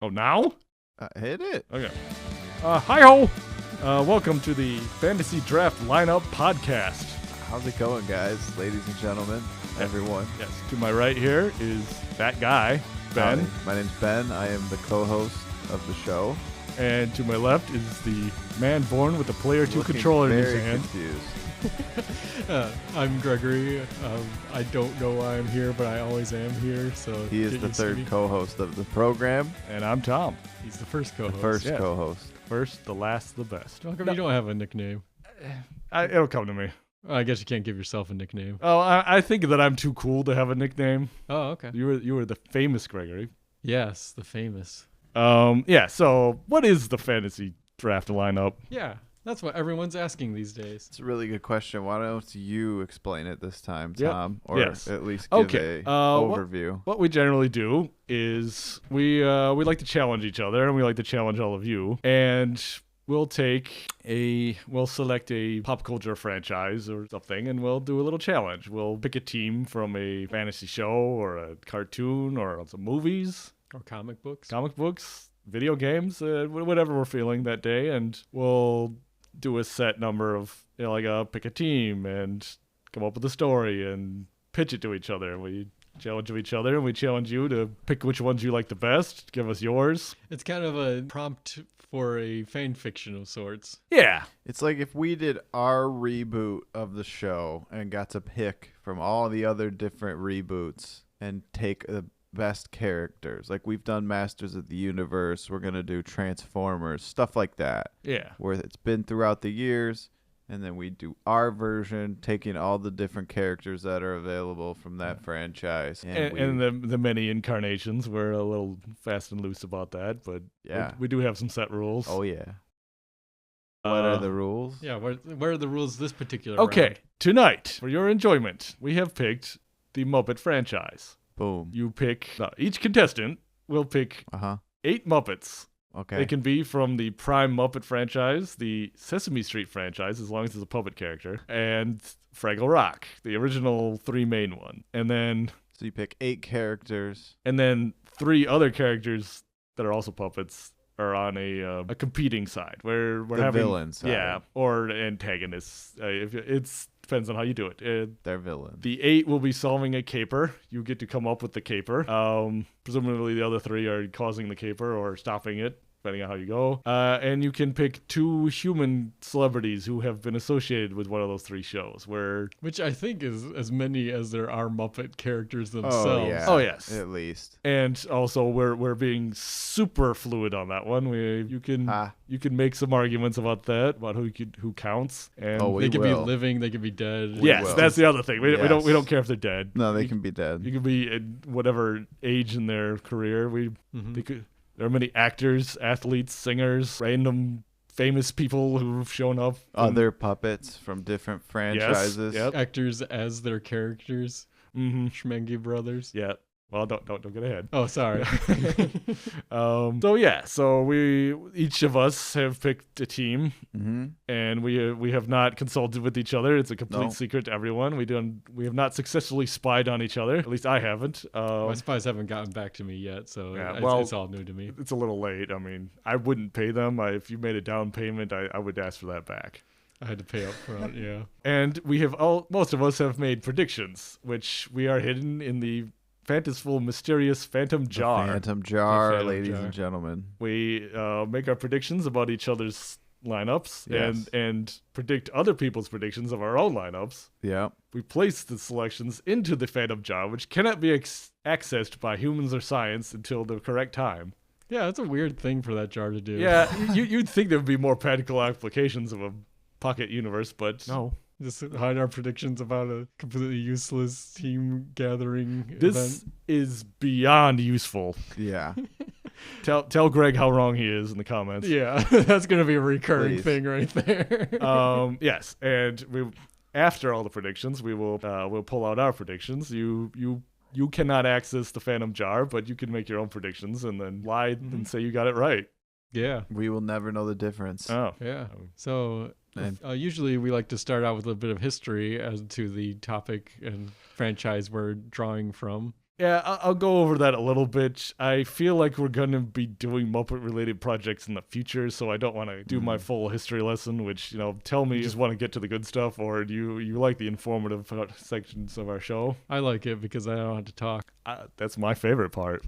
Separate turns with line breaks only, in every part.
Oh, now?
Hit it.
Okay. Hi-ho! Welcome to the Fantasy Draft Lineup Podcast.
How's it going, guys, ladies and gentlemen, everyone?
Yes, to my right here is that guy, Ben.
Howdy. My name's Ben. I am the co-host of the show.
And to my left is the man born with a Player 2
Looking
controller in his
very
hand.
confused.
I'm Gregory. I don't know why I'm here, but I always am here. So
He is the third co-host of the program.
And I'm Tom.
He's the first co-host.
The first
yeah.
co-host.
First, the last, the best.
How come you don't have a nickname?
It'll come to me.
Well, I guess you can't give yourself a nickname.
Oh, I think that I'm too cool to have a nickname.
Oh, okay.
You were the famous Gregory.
Yes, the famous.
Yeah, so what is the Fantasy Draft Lineup?
Yeah, that's what everyone's asking these days.
It's a really good question. Why don't you explain it this time,
Yep.
Tom? Or
Yes.
at least give
Okay.
a overview.
What we generally do is we like to challenge each other, and we like to challenge all of you. And we'll select a pop culture franchise or something, and we'll do a little challenge. We'll pick a team from a fantasy show or a cartoon or some movies.
Or comic books.
Comic books, video games, whatever we're feeling that day, and we'll do a set number of, pick a team and come up with a story and pitch it to each other. We challenge each other, and we challenge you to pick which ones you like the best, give us yours.
It's kind of a prompt for a fan fiction of sorts.
Yeah.
It's like if we did our reboot of the show and got to pick from all the other different reboots and take the best characters. Like we've done Masters of the Universe, we're going to do Transformers, stuff like that.
Yeah.
Where it's been throughout the years, and then we do our version, taking all the different characters that are available from that franchise.
And the many incarnations, we're a little fast and loose about that, but
yeah.
we do have some set rules.
Oh, yeah. What are the rules?
Yeah, where are the rules this particular
Okay,
round?
tonight, for your enjoyment, we have picked the Muppet franchise.
Boom.
You pick, each contestant will pick 8 Muppets.
Okay.
They can be from the Prime Muppet franchise, the Sesame Street franchise, as long as it's a puppet character, and Fraggle Rock, the original 3 main one. And then
So you pick 8 characters.
and then 3 other characters that are also puppets are on a competing side, where we're
The
having
villain side.
Yeah, or antagonists. It depends on how you do it.
They're villains.
The 8 will be solving a caper. You get to come up with the caper. Presumably the other 3 are causing the caper or stopping it, depending on how you go. And you can pick 2 human celebrities who have been associated with one of those 3 shows.
Which I think is as many as there are Muppet characters themselves.
Oh, yeah.
Oh, yes.
At least.
And also we're being super fluid on that one. You can make some arguments about that, about who counts. And
Oh,
They could
will.
be living, they could be dead.
yes,
will.
that's the other thing. We
Yes.
don't care if they're dead.
No, they can be dead.
You could be at whatever age in their career. There are many actors, athletes, singers, random famous people who've shown up.
Other puppets from different franchises.
Yep.
Actors as their characters.
Mm-hmm.
Schmengi brothers.
Yeah. Well, don't get ahead.
Oh, sorry.
So we each of us have picked a team,
Mm-hmm.
and we have not consulted with each other. It's a complete
No.
secret to everyone. We have not successfully spied on each other. At least I haven't.
My spies haven't gotten back to me yet, so
Yeah,
it's all new to me.
It's a little late. I mean, I wouldn't pay them. If you made a down payment, I would ask for that back.
I had to pay up front, yeah.
And most of us have made predictions, which we are hidden in the fantasiful, mysterious Phantom Jar.
Phantom Jar,
Phantom
ladies
Jar.
and gentlemen.
We make our predictions about each other's lineups
Yes.
and predict other people's predictions of our own lineups.
Yeah.
We place the selections into the Phantom Jar, which cannot be accessed by humans or science until the correct time.
Yeah, it's a weird thing for that jar to do.
Yeah, you'd think there would be more practical applications of a pocket universe, but no.
Just hide our predictions about a completely useless team gathering
This
event.
is beyond useful.
Yeah.
Tell Greg how wrong he is in the comments.
Yeah, that's going to be a recurring
Please.
thing right there.
Yes, and after all the predictions, we'll pull out our predictions. You cannot access the Phantom Jar, but you can make your own predictions and then lie and say you got it right.
Yeah.
We will never know the difference.
Oh,
Yeah. So
And-
usually we like to start out with a bit of history as to the topic and franchise we're drawing from.
Yeah, I'll go over that a little bit. I feel like we're going to be doing Muppet-related projects in the future, so I don't want to do my full history lesson, which, tell me you just want to get to the good stuff, or do you like the informative sections of our show?
I like it because I don't have to talk.
That's my favorite part.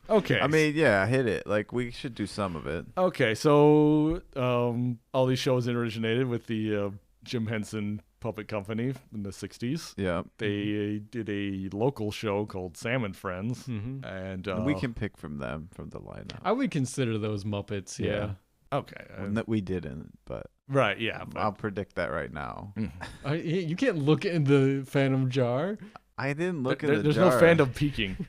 Okay.
I mean, yeah, hit it. Like, we should do some of it.
Okay, so all these shows originated with the Jim Henson Puppet Company in the 60s.
Yeah.
They did a local show called Sam and Friends.
Mm-hmm.
And
we can pick from them, from the lineup.
I would consider those Muppets, yeah.
Okay.
That we didn't, but
Right, yeah. But,
I'll predict that right now.
You can't look in the Phantom jar.
I didn't look in the
there's
jar.
no fandom peeking.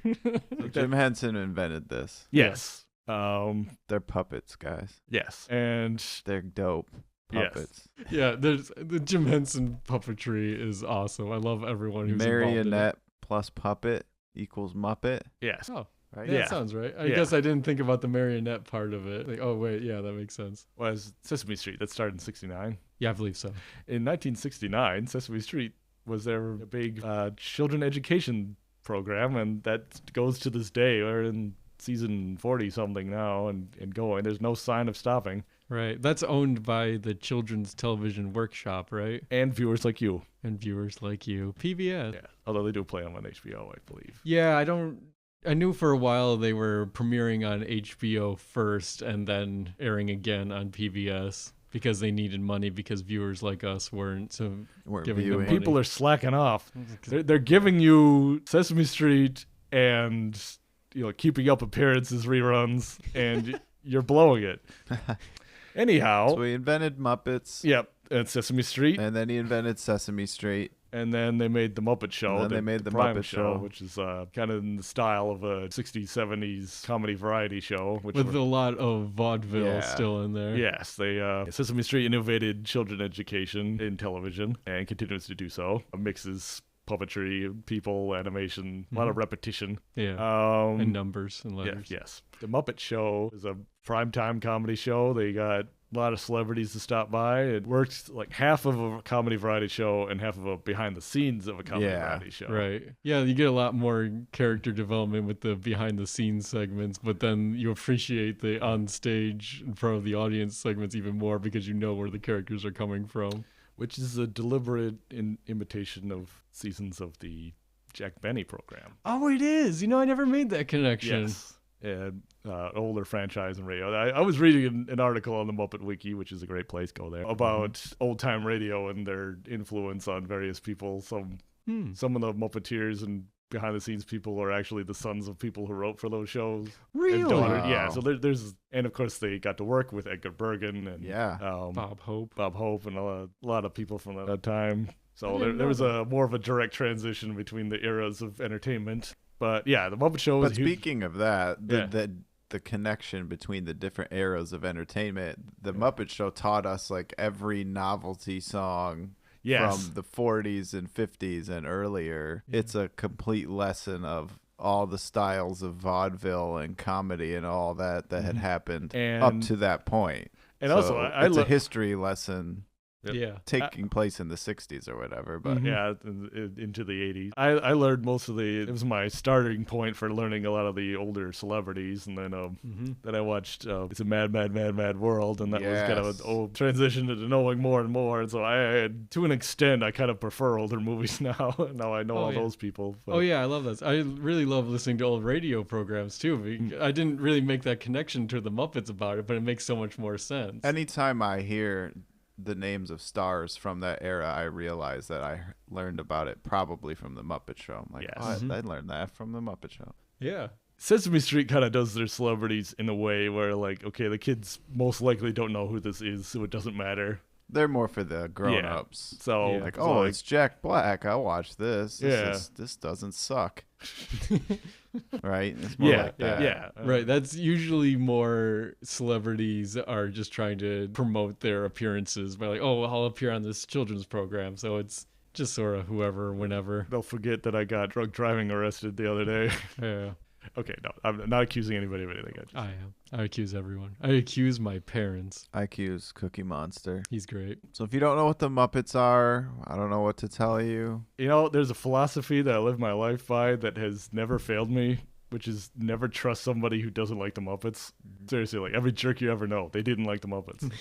Jim Henson invented this.
Yes.
They're puppets, guys.
Yes. And
They're dope puppets.
Yeah, there's the Jim Henson puppetry is awesome. I love everyone who's involved in it.
Marionette plus puppet equals Muppet,
yes.
Oh,
right?
yeah,
Yeah.
that sounds right. I
Yeah.
guess I didn't think about the marionette part of it. Like, oh wait, yeah, that makes sense.
Was Sesame Street. That started in 69.
Yeah, I believe so.
In 1969, Sesame Street was their big children education program, and that goes to this day. We're in season 40-something now and going. There's no sign of stopping.
Right. That's owned by the Children's Television Workshop, right?
And viewers like you.
And viewers like you. PBS.
Yeah. Although they do play them on HBO, I believe.
Yeah, I knew for a while they were premiering on HBO first and then airing again on PBS because they needed money because viewers like us weren't. So
We're
giving them
viewing.
money.
People are slacking off. They're giving you Sesame Street and Keeping Up Appearances reruns, and you're blowing it. Anyhow,
So he invented Muppets,
yep, and Sesame Street,
and then he invented Sesame Street.
and then they made the Muppet Show.
And then they made the
Prime
Muppet Show.
which is kind of in the style of a 60s, 70s comedy variety show. Which
with a lot of vaudeville
Yeah.
still in there.
Yes, Sesame Street innovated children education in television and continues to do so. It mixes puppetry, people, animation, a lot of repetition.
Yeah. And numbers and letters.
Yes. The Muppet Show is a primetime comedy show. They got a lot of celebrities to stop by. It works like half of a comedy variety show and half of a behind the scenes of a comedy variety show.
Right. Yeah, you get a lot more character development with the behind the scenes segments, but then you appreciate the on stage in front of the audience segments even more because you know where the characters are coming from.
Which is a deliberate imitation of seasons of the Jack Benny program.
Oh, it is. I never made that connection.
Yes. And older franchise and radio. I was reading an article on the Muppet Wiki, which is a great place, go there, about old-time radio and their influence on various people. Some of the Muppeteers and behind-the-scenes people are actually the sons of people who wrote for those shows.
Really?
And daughter,
Wow.
yeah, so there's... And, of course, they got to work with Edgar Bergen and
Bob Hope.
and a lot of people from that time. So
didn't
there
know
was a more of a direct transition between the eras of entertainment. But yeah, the Muppet Show
But
was huge.
speaking of that,
Yeah.
the connection between the different eras of entertainment, the Muppet Show taught us like every novelty song
Yes.
from the 40s and 50s and earlier. It's a complete lesson of all the styles of vaudeville and comedy and all that had happened
And-
up to that point.
And
So
also, I
it's a
look.
history lesson
Yeah.
taking place in the 60s or whatever. But
Yeah, into the 80s. I learned most of it was my starting point for learning a lot of the older celebrities. And then then I watched It's a Mad, Mad, Mad, Mad World. And that was kind of
Yes.
an old transition into knowing more and more. And so to an extent, I kind of prefer older movies now. Now I know all
yeah.
those people. But
Oh yeah, I love that. I really love listening to old radio programs too. I didn't really make that connection to the Muppets about it, but it makes so much more sense.
anytime I hear the names of stars from that era, I realize that I learned about it probably from the Muppet Show. I'm like,
Yes.
what? I learned that from the Muppet Show.
Yeah.
Sesame Street kind of does their celebrities in a way where, like, okay, the kids most likely don't know who this is, so it doesn't matter.
They're more for the grown-ups.
So,
Yeah.
Like,
so,
oh, it's Jack Black. I'll watch this.
Yeah.
This doesn't suck. Right? It's more
yeah,
like that.
yeah.
Right. That's usually more celebrities are just trying to promote their appearances by like, oh, I'll appear on this children's program. So it's just sort of whoever, whenever.
They'll forget that I got drunk driving arrested the other day.
Yeah.
Okay, no, I'm not accusing anybody of anything.
I am. I accuse everyone. I accuse my parents.
I accuse Cookie Monster.
He's great.
So if you don't know what the Muppets are, I don't know what to tell you.
You know, there's a philosophy that I live my life by that has never failed me, which is never trust somebody who doesn't like the Muppets. Seriously, like every jerk you ever know, they didn't like the Muppets.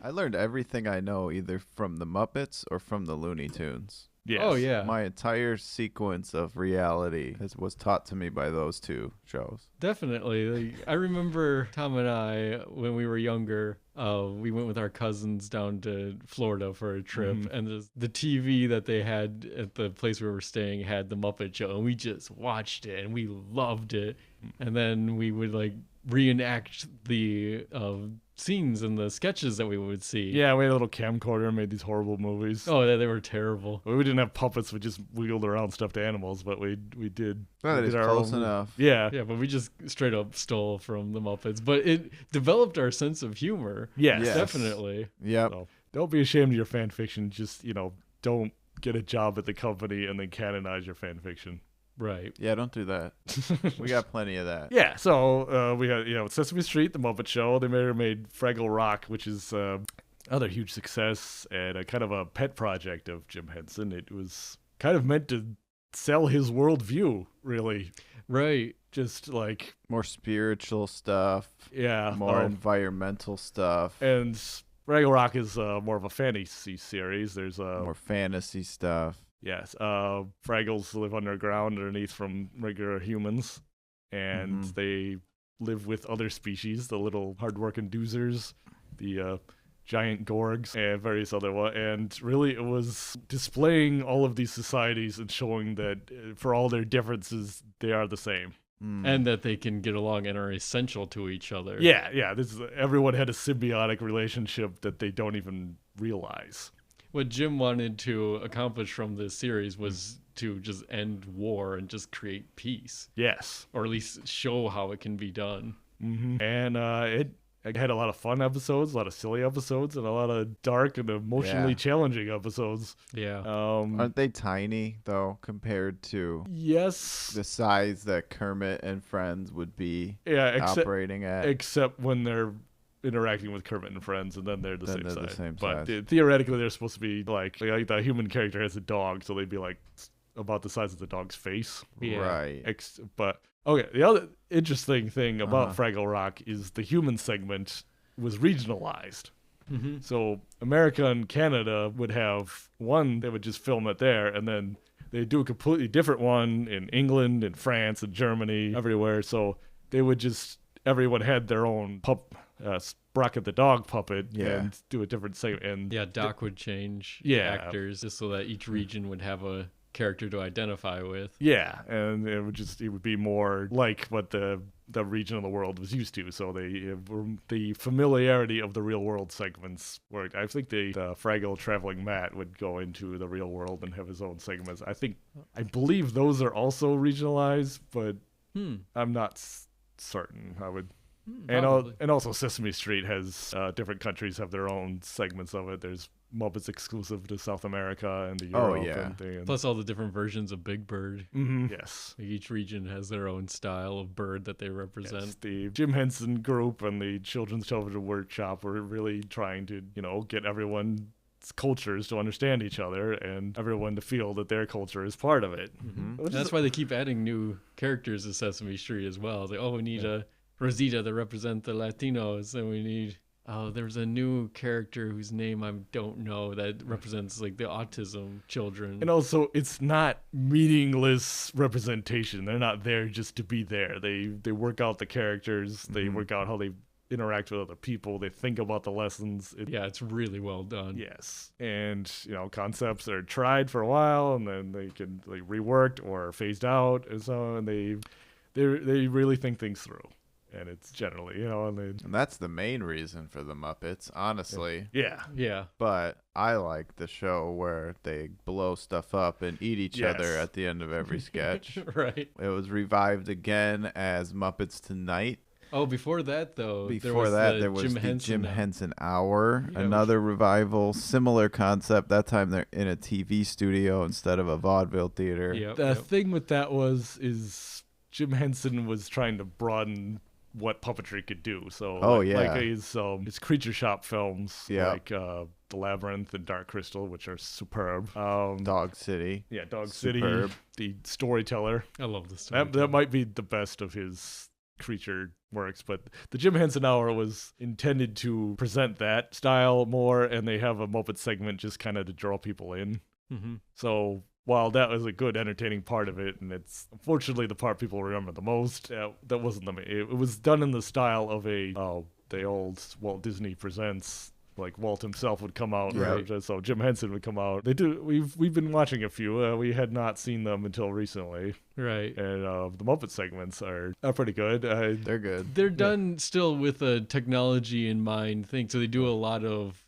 I learned everything I know either from the Muppets or from the Looney Tunes.
Yes.
Oh, yeah.
My entire sequence of reality was taught to me by those two shows.
Definitely. Like, I remember Tom and I, when we were younger, we went with our cousins down to Florida for a trip, and the TV that they had at the place where we were staying had the Muppet Show, and we just watched it, and we loved it. And then we would like reenact the scenes and the sketches that we would see.
Yeah, we had a little camcorder and made these horrible movies.
Oh, they were terrible.
We didn't have puppets. We just wheeled around stuffed animals, but we did.
That
we
is
did our
close
own-
enough.
Yeah.
Yeah, but we just straight up stole from the Muppets. But it developed our sense of humor.
Yes.
Yes.
Definitely.
Yep.
So, don't be ashamed of your fan fiction. Just, don't get a job at the company and then canonize your fan fiction.
Right.
Yeah, don't do that. We got plenty of that.
Yeah, so we had, Sesame Street, The Muppet Show. They made Fraggle Rock, which is another huge success and a kind of a pet project of Jim Henson. It was kind of meant to sell his worldview, really.
Right.
Just like,
More spiritual stuff,
yeah.
more environmental stuff,
And Fraggle Rock is more of a fantasy series. There's
more fantasy stuff.
Yes, Fraggles live underground underneath from regular humans, and they live with other species, the little hard-working doozers, the giant gorgs, and various other ones. And really, it was displaying all of these societies and showing that for all their differences, they are the same.
And that they can get along and are essential to each other.
Yeah. Everyone had a symbiotic relationship that they don't even realize.
What Jim wanted to accomplish from this series was to just end war and just create peace,
Yes.
or at least show how it can be done.
And it had a lot of fun episodes, a lot of silly episodes, and a lot of dark and emotionally challenging episodes.
Yeah.
Aren't they tiny, though, compared to
Yes.
the size that Kermit and Friends would be operating at?
Except when they're interacting with Kermit and Friends, and then they're the same size.
the same
but
size.
Theoretically, they're supposed to be like the human character has a dog, so they'd be like about the size of the dog's face.
Yeah.
Right.
But okay, the other interesting thing about Fraggle Rock is the human segment was regionalized. So America and Canada would have one, they would just film it there, and then they do a completely different one in England and France and Germany, everywhere. So they would just, everyone had their own Sprocket the dog puppet and do a different segment. And
Yeah, Doc would change actors just so that each region would have a character to identify with.
yeah, and it would be more like what the region of the world was used to. So the familiarity of the real world segments worked. I think the Fraggle Traveling Matt would go into the real world and have his own segments. I believe those are also regionalized, but I'm not certain. I would. And also Sesame Street has different countries have their own segments of it. There's Muppets exclusive to South America and the Europe and thing.
Plus all the different versions of Big Bird.
Yes.
Like each region has their own style of bird that they represent.
Yes, the Jim Henson group and the Children's Television Workshop were really trying to, get everyone's cultures to understand each other and everyone to feel that their culture is part of it.
That's why they keep adding new characters to Sesame Street as well. It's like, we need a Rosita to represent the Latinos, and we need there's a new character whose name I don't know that represents like the autism children.
And also, it's not meaningless representation. They're not there just to be there. They work out the characters. They work out how they interact with other people. They think about the lessons.
It's really well done.
Yes. And, concepts are tried for a while, and then they can reworked or phased out, and so and they really think things through. And it's generally,
and that's the main reason for the Muppets, honestly.
Yeah.
But I like the show where they blow stuff up and eat each other at the end of every sketch.
Right.
It was revived again as Muppets Tonight.
Oh, before that, though,
there was the Jim Henson Hour,
Yeah,
another revival, similar concept. That time they're in a TV studio instead of a vaudeville theater.
Yep,
The thing with that is Jim Henson was trying to broaden what puppetry could do. So,
yeah.
like his creature shop films,
Yeah.
like The Labyrinth and Dark Crystal, which are superb.
Dog City.
Yeah, Dog
Superb.
City, The Storyteller.
I love the story.
That might be the best of his creature works, but the Jim Henson Hour was intended to present that style more, and they have a Muppet segment just kind of to draw people in.
Mm-hmm.
So while that was a good, entertaining part of it, and it's unfortunately the part people remember the most, that wasn't the main. It was done in the style of the old Walt Disney Presents. Like Walt himself would come out,
Right.
So Jim Henson would come out. They do. We've been watching a few. We had not seen them until recently,
Right.
and the Muppet segments are pretty good.
They're good.
They're done still with a technology in mind thing. So they do a lot of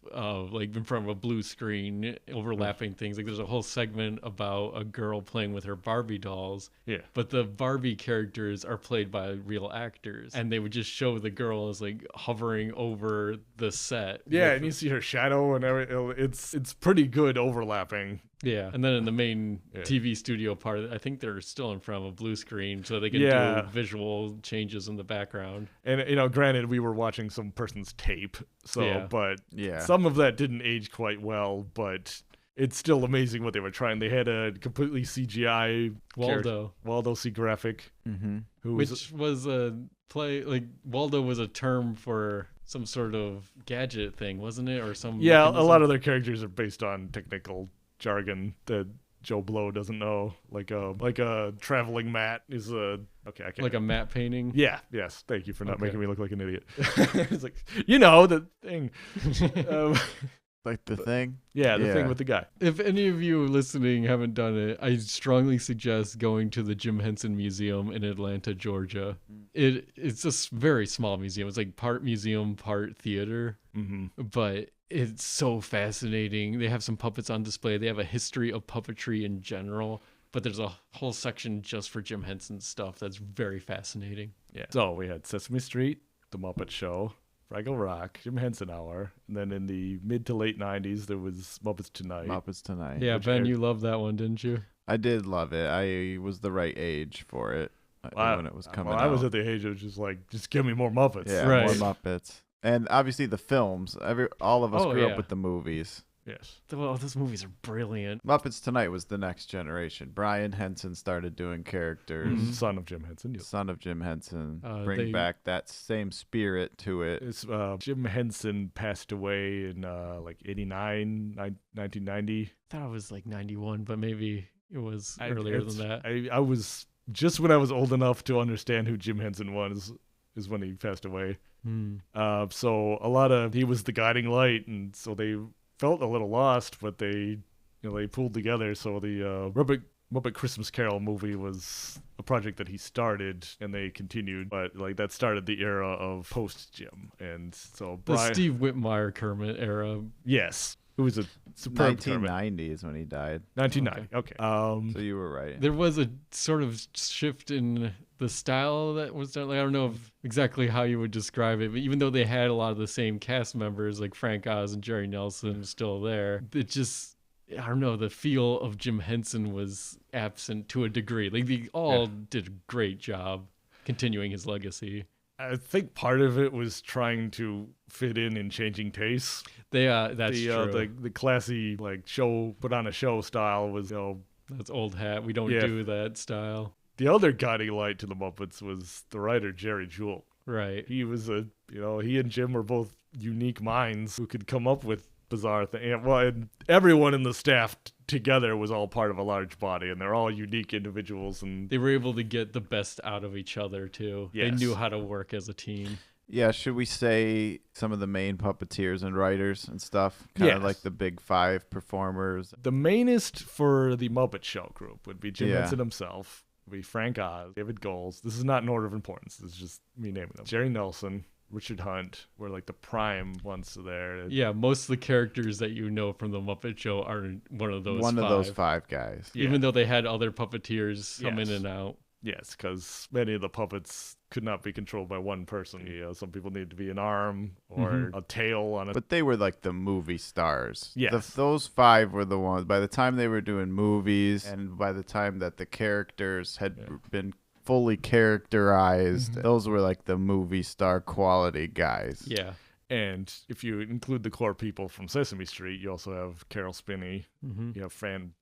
like in front of a blue screen, overlapping things. Like there's a whole segment about a girl playing with her Barbie dolls.
Yeah.
But the Barbie characters are played by real actors, and they would just show the girl as like hovering over the set.
Yeah, and you see her shadow and everything. It's pretty good overlapping.
Yeah, and then in the main
Yeah.
TV studio part, I think they're still in front of a blue screen, so they can
Yeah.
do visual changes in the background.
And granted, we were watching some person's tape, so
Yeah.
but
Yeah.
some of that didn't age quite well. But it's still amazing what they were trying. They had a completely CGI Waldo C. Graphic,
Mm-hmm.
who
Which was a play, like Waldo was a term for some sort of gadget thing, wasn't it? Or some
yeah, a
mechanism?
lot of their characters are based on technical jargon that Joe Blow doesn't know. Like a traveling mat is a okay. I can't.
like a matte painting.
Yeah. Yes. Thank you for not
Okay.
making me look like an idiot. It's like the thing.
Like the thing.
Yeah, the thing with the guy.
If any of you listening haven't done it, I strongly suggest going to the Jim Henson Museum in Atlanta, Georgia. It's a very small museum. It's like part museum, part theater.
Mm-hmm.
But it's so fascinating. They have some puppets on display. They have a history of puppetry in general, but there's a whole section just for Jim Henson stuff that's very fascinating.
Yeah. So we had Sesame Street, The Muppet Show, Fraggle Rock, Jim Henson Hour, and then in the mid to late 90s there was Muppets Tonight.
Muppets Tonight.
Yeah,
Which
Ben,
aired-
you loved that one, didn't you?
I did love it. I was the right age for it when it was coming out.
I was at the age of just give me more Muppets.
Yeah,
Right.
more Muppets. And obviously the films. All of us
Oh,
grew
yeah.
up with the movies.
Yes.
Well, those movies are brilliant.
Muppets Tonight was the next generation. Brian Henson started doing characters.
Son of Jim Henson. Yes.
Son of Jim Henson.
They-
Bring back that same spirit to it.
It's Jim Henson passed away in like 89, 1990.
I thought it was like 91, but maybe it was earlier
It's-
than that.
I was just when I was old enough to understand who Jim Henson was is when he passed away. So he was the guiding light, and so they felt a little lost, but they pulled together. So the Muppet Christmas Carol movie was a project that he started, and they continued. But like that started the era of post Jim, and so
The
Brian,
Steve Whitmire Kermit era.
yes, who was a superb
1990 is when he died.
1990. Okay.
So you were right.
There was a sort of shift in the style that was done. Like, I don't know exactly how you would describe it, but even though they had a lot of the same cast members, like Frank Oz and Jerry Nelson still there, it just, I don't know, the feel of Jim Henson was absent to a degree. Like they all did a great job continuing his legacy.
I think part of it was trying to fit in changing tastes.
That's true.
The classy put on a show style was
That's old hat. We don't
Yeah.
do that style.
the other guiding light to the Muppets was the writer Jerry Jewell.
Right.
He was he and Jim were both unique minds who could come up with bizarre things. Well, and everyone in the staff together was all part of a large body, and they're all unique individuals. And
They were able to get the best out of each other, too. They
Yes.
knew how to work as a team.
Yeah, should we say some of the main puppeteers and writers and stuff? Kind of
Yes.
like the big five performers.
the mainest for the Muppet Show group would be Jim
Yeah.
Henson himself, would be Frank Oz, David Goles. This is not in order of importance. This is just me naming them. Jerry Nelson, Richard Hunt were like the prime ones there.
Yeah, most of the characters that you know from the Muppet Show are one of those
One
five.
of those five guys.
Yeah.
Even though they had other puppeteers come
Yes.
in and out.
Yes, because many of the puppets could not be controlled by one person. Some people needed to be an arm or a tail on a.
But they were like the movie stars.
Yes.
Those five were the ones. By the time they were doing movies and by the time that the characters had been fully characterized. Those were like the movie star quality guys.
Yeah.
And if you include the core people from Sesame Street, you also have Carol Spinney, you have Fran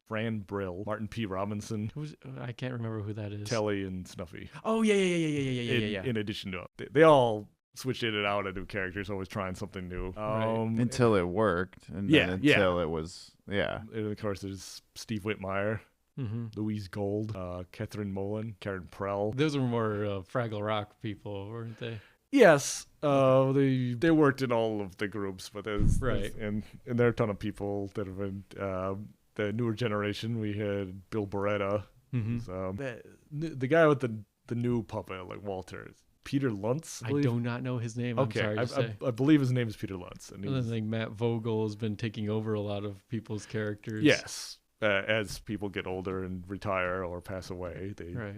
Brill, Martin P. Robinson,
I can't remember who that is.
Telly, and Snuffy.
Oh yeah.
In addition to they all switched in and out of new characters, always trying something new.
Until it worked. And then until it was,
And of course, there's Steve Whitmire, Louise Gold, Catherine Mullen, Karen Prell.
Those were more Fraggle Rock people, weren't they?
Yes, they worked in all of the groups, but and there are a ton of people that have been the newer generation. We had Bill Beretta, the guy with the new puppet, like Walter, Peter Luntz.
I do not know his name.
Okay,
I'm sorry to say.
I believe his name is Peter Luntz, and
then like Matt Vogel has been taking over a lot of people's characters.
Yes. As people get older and retire or pass away.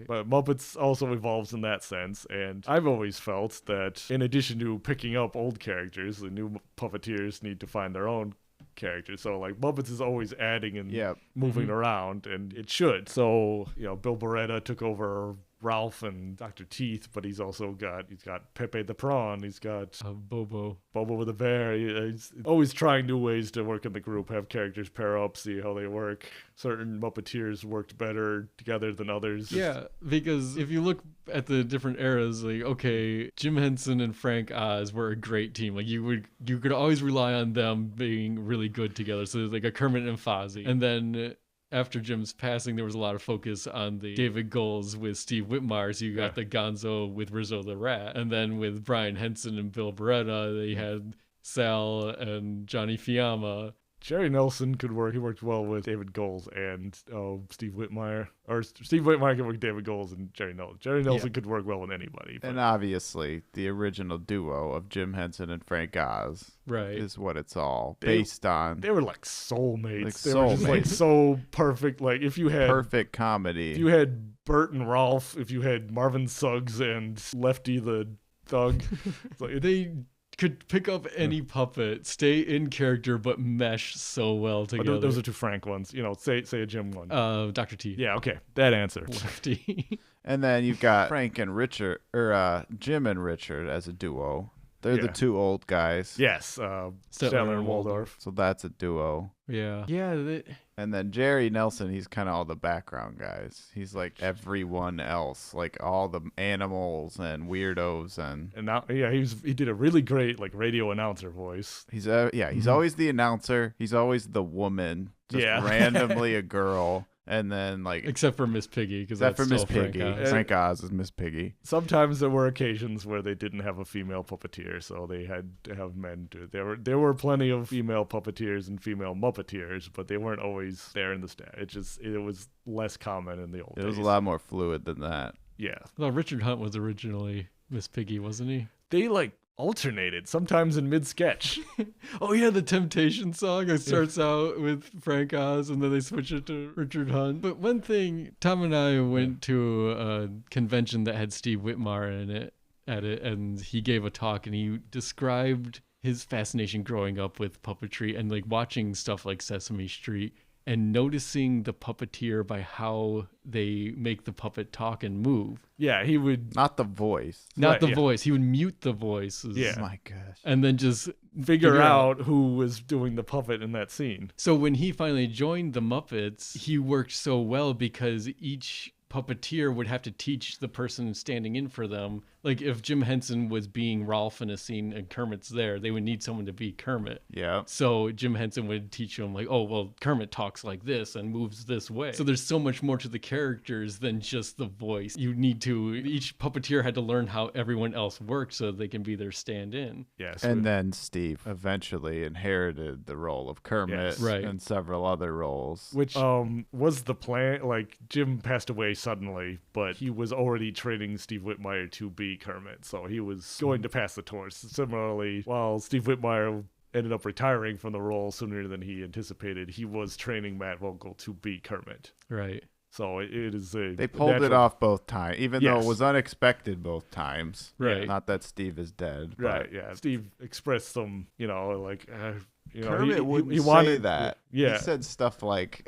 But Muppets also evolves in that sense, and I've always felt that in addition to picking up old characters, the new puppeteers need to find their own characters. So like Muppets is always adding and moving around, and it should. So, Bill Beretta took over Ralph and Dr. Teeth, but he's got Pepe the Prawn, he's got
Bobo
with a bear. He's always trying new ways to work in the group, have characters pair up, see how they work. Certain Muppeteers worked better together than others.
Yeah, because if you look at the different eras, like, okay, Jim Henson and Frank Oz were a great team. Like you could always rely on them being really good together. So there's like a Kermit and Fozzie. And then after Jim's passing, there was a lot of focus on the David Goals with Steve Whitmire. So you got the Gonzo with Rizzo the Rat. And then with Brian Henson and Bill Beretta, they had Sal and Johnny Fiamma.
Jerry Nelson could work. He worked well with David Goals and Steve Whitmire. Or Steve Whitmire could work with David Goals and Jerry Nelson. Jerry Nelson could work well with anybody.
And obviously, the original duo of Jim Henson and Frank Oz is what it's all based on.
They were like soulmates. They
were
just like so perfect. Like if you had
perfect comedy.
If you had Bert and Ralph, if you had Marvin Suggs and Lefty the Thug, like,
they could pick up any puppet, stay in character, but mesh so well together.
Those are two Frank ones. Say a Jim one.
Dr. T.
Yeah, okay. That answer.
Lefty.
And then you've got Frank and Richard, or Jim and Richard as a duo. They're the two old guys.
Yes. Statler and Waldorf.
So that's a duo.
Yeah.
And then Jerry Nelson, he's kind of all the background guys. He's like everyone else, like all the animals and weirdos and
now he did a really great like radio announcer voice.
He's always the announcer. He's always the woman, just randomly a girl. And then
except for Miss Piggy, because
except for Miss Piggy, Frank Oz is Miss Piggy.
Sometimes there were occasions where they didn't have a female puppeteer, so they had to have men do it. There were plenty of female puppeteers and female Muppeteers, but they weren't always there in the staff. It was less common in the old days.
It was a lot more fluid than that.
Yeah.
Well, Richard Hunt was originally Miss Piggy, wasn't he?
They alternated sometimes in mid-sketch.
Oh yeah, the Temptation song. It starts out with Frank Oz and then they switch it to Richard Hunt. But one thing, Tom and I went to a convention that had Steve Whitmire at it, and he gave a talk and he described his fascination growing up with puppetry and watching stuff like Sesame Street and noticing the puppeteer by how they make the puppet talk and move.
Yeah, he would...
Not the voice.
Not the voice. He would mute the voices.
Yeah.
Oh my gosh.
And then just
figure out who was doing the puppet in that scene.
So when he finally joined the Muppets, he worked so well because each puppeteer would have to teach the person standing in for them. Like if Jim Henson was being Ralph in a scene and Kermit's there, they would need someone to be Kermit.
Yeah.
So Jim Henson would teach them Kermit talks like this and moves this way. So there's so much more to the characters than just the voice. Each puppeteer had to learn how everyone else worked so they can be their stand-in.
Yes.
And then Steve eventually inherited the role of Kermit and several other roles.
Which was the plan. Jim passed away suddenly, but he was already training Steve Whitmire to be Kermit, so he was going to pass the torch. Similarly, while Steve Whitmire ended up retiring from the role sooner than he anticipated, he was training Matt Vogel to be Kermit.
Right.
So it is
they pulled it off both times, even though it was unexpected both times.
Right.
Not that Steve is dead.
Right. Yeah. Steve expressed some, You know,
Kermit wouldn't
he
say
wanted
that.
Yeah.
He said stuff like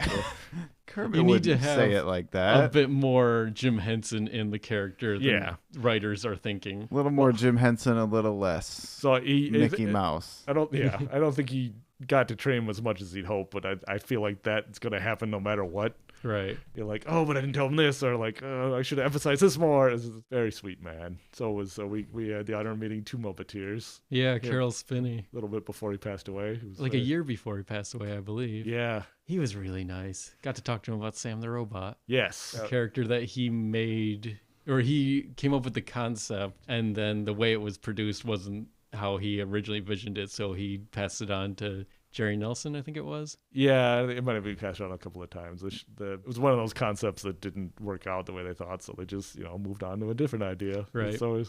Kermit
You need
wouldn't
to have
say it like
a
that.
bit more Jim Henson in the character than
Yeah.
writers are thinking.
A little more Jim Henson, a little less
So
Mickey Mouse.
I don't think he got to train him as much as he'd hope, but I feel like that's going to happen no matter what.
Right.
You're like, oh, but I didn't tell him this, or like, I should have emphasized this more. It's a very sweet man. So we had the honor of meeting 2 Muppeteers
Yeah, Carol Spinney.
a little bit before he passed away. It was
Like a year before he passed away, I believe.
Yeah.
He was really nice. Got to talk to him about Sam the Robot.
Yes.
A character that he made, or he came up with the concept, and then the way it was produced wasn't how he originally envisioned it, so he passed it on to Jerry Nelson, I think it was.
Yeah, it might have been passed around a couple of times. It was one of those concepts that didn't work out the way they thought, so they just moved on to a different idea.
Right.
So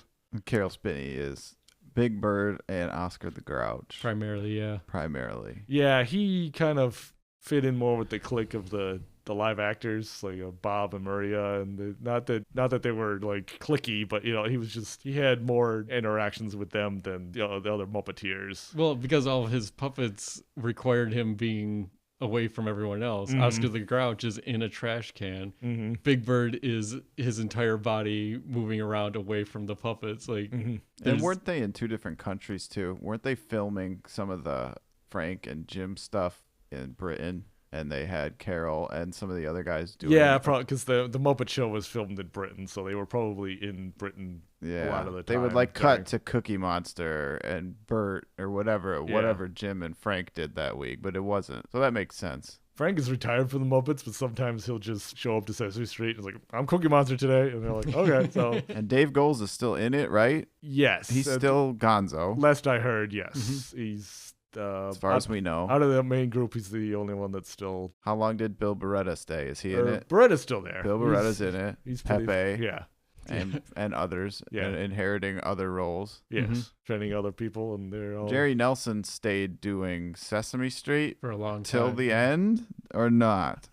Carol Spinney is Big Bird and Oscar the Grouch.
Primarily, yeah.
Primarily.
yeah, he kind of fit in more with the clique of the live actors, like Bob and Maria, and not that they were like cliquey, but he had more interactions with them than the other Muppeteers.
Well, because all of his puppets required him being away from everyone else. Oscar the Grouch is in a trash can.
Mm-hmm.
Big Bird is his entire body moving around away from the puppets. Like,
And weren't they in 2 different countries too? Weren't they filming some of the Frank and Jim stuff in Britain? And they had Carol and some of the other guys doing
Yeah, probably because the Muppet Show was filmed in Britain, so they were probably in Britain a lot of the time.
They would like cut to Cookie Monster and Bert or whatever Jim and Frank did that week, but it wasn't. So that makes sense.
Frank is retired from the Muppets, but sometimes he'll just show up to Sesame Street and is like, I'm Cookie Monster today. And they're like, okay. So
And Dave Goelz is still in it, right?
yes.
He's still Gonzo.
Last I heard, yes. He's
as far as we know.
Out of the main group, he's the only one that's still.
How long did Bill Beretta stay? Is he in it?
Beretta's still there.
Bill Beretta's in it.
He's
Pepe.
Yeah.
And others.
Yeah.
And inheriting other roles.
Yes. Training other people, and they're all.
Jerry Nelson stayed doing Sesame Street
for a long time.
Till the end, or not?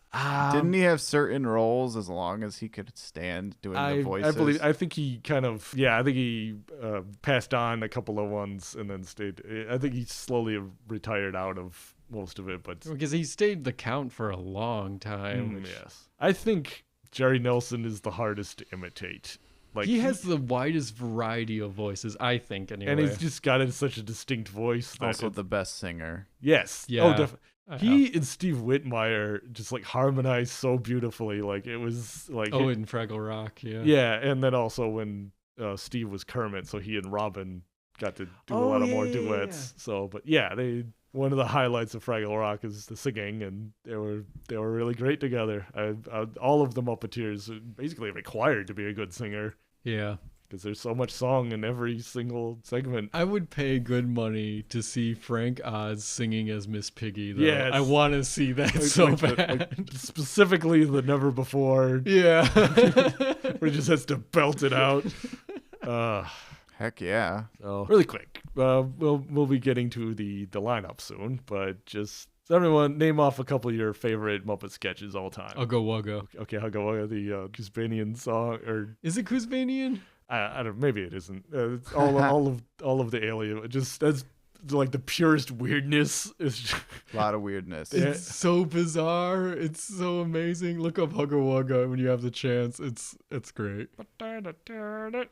Didn't he have certain roles as long as he could stand doing the voices?
I think he kind of, I think he passed on a couple of ones and then stayed. I think he slowly retired out of most of it, but
because he stayed the count for a long time.
Yes, I think Jerry Nelson is the hardest to imitate. Like
he has the widest variety of voices, I think, anyway.
And he's just got such a distinct voice.
Also the best singer.
Yes.
Yeah.
Oh, definitely. He and Steve Whitmire just like harmonized so beautifully. Like it was like
in Fraggle Rock, yeah.
Yeah, and then also when Steve was Kermit, so he and Robin got to do a lot of more duets. Yeah. So, but one of the highlights of Fraggle Rock is the singing, and they were really great together. All of the Muppeteers are basically required to be a good singer.
Yeah.
Because there's so much song in every single segment.
I would pay good money to see Frank Oz singing as Miss Piggy, though.
Yes.
I want to see that bad.
Specifically the Never Before.
Yeah.
Where he just has to belt it out.
Heck yeah.
So, really quick. We'll be getting to the lineup soon, but just... everyone, name off a couple of your favorite Muppet sketches all time.
I'll go Wugga.
Okay, I'll go Wugga, the Kuzbanian song, or
is it Kuzbanian?
I don't. Maybe it isn't. It's all of the alien. That's like the purest weirdness. It's
a lot of weirdness.
It's so bizarre. It's so amazing. Look up Hugga Wugga when you have the chance. It's great.
The